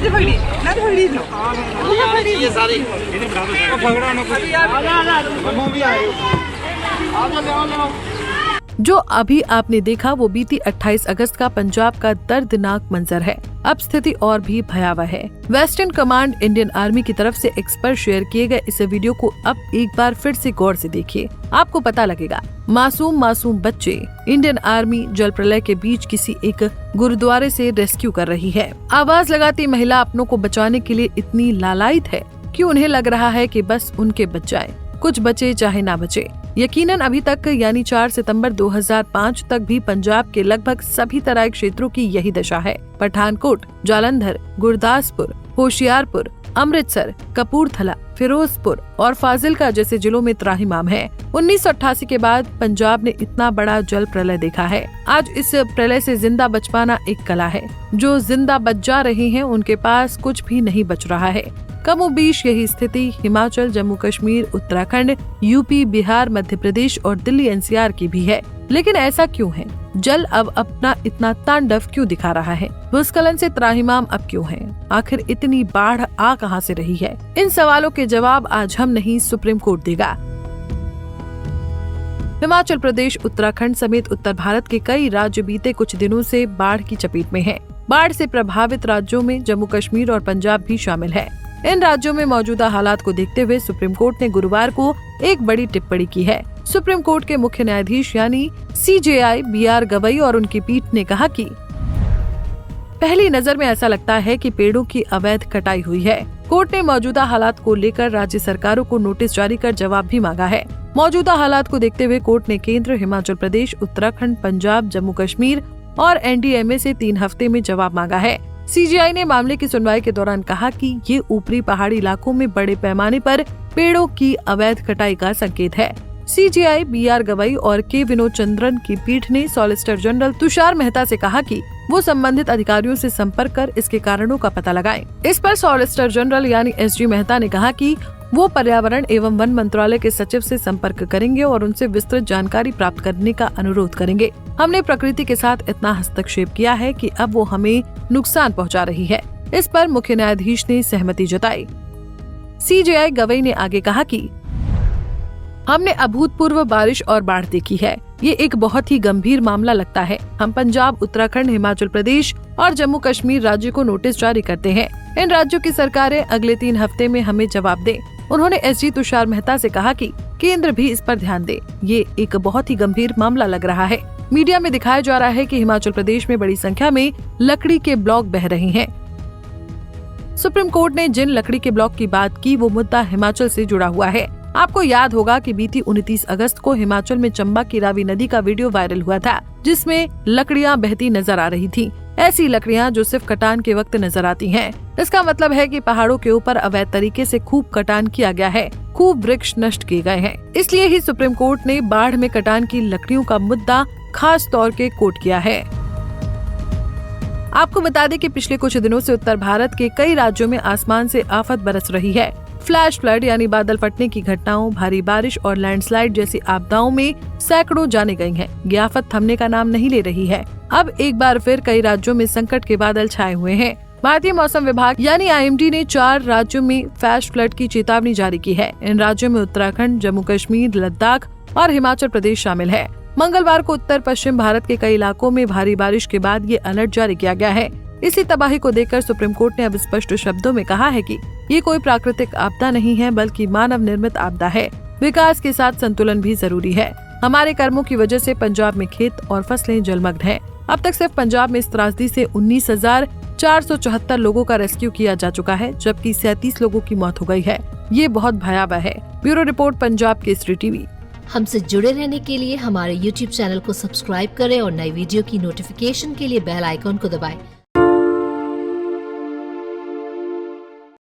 ये सारी जो अभी आपने देखा वो बीती 28 अगस्त का पंजाब का दर्दनाक मंजर है। अब स्थिति और भी भयावह है। वेस्टर्न कमांड इंडियन आर्मी की तरफ से एक्स पर शेयर किए गए इस वीडियो को अब एक बार फिर से गौर से देखिए, आपको पता लगेगा। मासूम बच्चे इंडियन आर्मी जल प्रलय के बीच किसी एक गुरुद्वारे से रेस्क्यू कर रही है। आवाज लगाती महिला अपनों को बचाने के लिए इतनी लालायित है कि उन्हें लग रहा है कि बस उनके बच जाए, कुछ बचे चाहे ना बचे। यकीनन अभी तक यानी 4 सितंबर 2005 तक भी पंजाब के लगभग सभी तराई क्षेत्रों की यही दशा है। पठानकोट, जालंधर, गुरदासपुर, होशियारपुर, अमृतसर, कपूरथला, फिरोजपुर और फाजिलका जैसे जिलों में त्राहिमाम है। 1988 के बाद पंजाब ने इतना बड़ा जल प्रलय देखा है। आज इस प्रलय से जिंदा बच पाना एक कला है। जो जिंदा बच जा रहे हैं उनके पास कुछ भी नहीं बच रहा है। कमोबीश यही स्थिति हिमाचल, जम्मू कश्मीर, उत्तराखंड, यूपी, बिहार, मध्य प्रदेश और दिल्ली एनसीआर की भी है। लेकिन ऐसा क्यों है? जल अब अपना इतना तांडव क्यों दिखा रहा है? भूस्खलन से त्राहिमाम अब क्यों है? आखिर इतनी बाढ़ आ कहां से रही है? इन सवालों के जवाब आज हम नहीं, सुप्रीम कोर्ट देगा। हिमाचल प्रदेश, उत्तराखंड समेत उत्तर भारत के कई राज्य बीते कुछ दिनों से बाढ़ की चपेट में हैं। बाढ़ से प्रभावित राज्यों में जम्मू कश्मीर और पंजाब भी शामिल है। इन राज्यों में मौजूदा हालात को देखते हुए सुप्रीम कोर्ट ने गुरुवार को एक बड़ी टिप्पणी की है। सुप्रीम कोर्ट के मुख्य न्यायाधीश यानी CJI BR गवई और उनकी पीठ ने कहा कि पहली नजर में ऐसा लगता है कि पेड़ों की अवैध कटाई हुई है। कोर्ट ने मौजूदा हालात को लेकर राज्य सरकारों को नोटिस जारी कर जवाब भी मांगा है। मौजूदा हालात को देखते हुए कोर्ट ने केंद्र, हिमाचल प्रदेश, उत्तराखंड, पंजाब, जम्मू कश्मीर और NDMA से 3 हफ्ते में जवाब मांगा है। CJI ने मामले की सुनवाई के दौरान कहा कि ये ऊपरी पहाड़ी इलाकों में बड़े पैमाने पर पेड़ों की अवैध कटाई का संकेत है। CJI BR गवई और K विनोद चंद्रन की पीठ ने सॉलिसिटर जनरल तुषार मेहता से कहा कि वो संबंधित अधिकारियों से संपर्क कर इसके कारणों का पता लगाएं। इस पर सॉलिसिटर जनरल यानी SG मेहता ने कहा कि वो पर्यावरण एवं वन मंत्रालय के सचिव से संपर्क करेंगे और उनसे विस्तृत जानकारी प्राप्त करने का अनुरोध करेंगे। हमने प्रकृति के साथ इतना हस्तक्षेप किया है कि अब वो हमें नुकसान पहुंचा रही है। इस पर मुख्य न्यायाधीश ने सहमति जताई। CJI गवई ने आगे कहा कि हमने अभूतपूर्व बारिश और बाढ़ देखी है। ये एक बहुत ही गंभीर मामला लगता है। हम पंजाब, उत्तराखंड, हिमाचल प्रदेश और जम्मू कश्मीर राज्य को नोटिस जारी करते हैं। इन राज्यों की सरकारें अगले 3 हफ्ते में हमें जवाब दें। उन्होंने SG तुषार मेहता से कहा कि केंद्र भी इस पर ध्यान दे। ये एक बहुत ही गंभीर मामला लग रहा है। मीडिया में दिखाया जा रहा है कि हिमाचल प्रदेश में बड़ी संख्या में लकड़ी के ब्लॉक बह रहे हैं। सुप्रीम कोर्ट ने जिन लकड़ी के ब्लॉक की बात की वो मुद्दा हिमाचल से जुड़ा हुआ है। आपको याद होगा कि बीती 29 अगस्त को हिमाचल में चंबा की रावी नदी का वीडियो वायरल हुआ था, जिसमें लकड़ियां बहती नजर आ रही थी। ऐसी लकड़ियां जो सिर्फ कटान के वक्त नजर आती हैं। इसका मतलब है कि पहाड़ों के ऊपर अवैध तरीके से खूब कटान किया गया है, खूब वृक्ष नष्ट किए गए हैं। इसलिए ही सुप्रीम कोर्ट ने बाढ़ में कटान की लकड़ियों का मुद्दा खास तौर के कोट किया है। आपको बता दें कि पिछले कुछ दिनों से उत्तर भारत के कई राज्यों में आसमान से आफत बरस रही है। फ्लैश फ्लड यानी बादल फटने की घटनाओं, भारी बारिश और लैंडस्लाइड जैसी आपदाओं में सैकड़ों जाने गई हैं। ये आफत थमने का नाम नहीं ले रही है। अब एक बार फिर कई राज्यों में संकट के बादल छाए हुए हैं। भारतीय मौसम विभाग यानी IMD ने 4 राज्यों में फ्लैश फ्लड की चेतावनी जारी की है। इन राज्यों में उत्तराखंड, जम्मू कश्मीर, लद्दाख और हिमाचल प्रदेश शामिल है। मंगलवार को उत्तर पश्चिम भारत के कई इलाकों में भारी बारिश के बाद ये अलर्ट जारी किया गया है। इसी तबाही को देखकर सुप्रीम कोर्ट ने अब स्पष्ट शब्दों में कहा है कि ये कोई प्राकृतिक आपदा नहीं है, बल्कि मानव निर्मित आपदा है। विकास के साथ संतुलन भी जरूरी है। हमारे कर्मों की वजह से पंजाब में खेत और फसलें जलमग्न हैं। अब तक सिर्फ पंजाब में इस त्रासदी से 19,474 लोगों का रेस्क्यू किया जा चुका है, जबकि 37 लोगों की मौत हो गई है। ये बहुत भयावह है। Bureau report, Punjab Kesari TV. हमसे जुड़े रहने के लिए हमारे YouTube चैनल को सब्सक्राइब करें और नई वीडियो की नोटिफिकेशन के लिए बेल आइकॉन को दबाएं।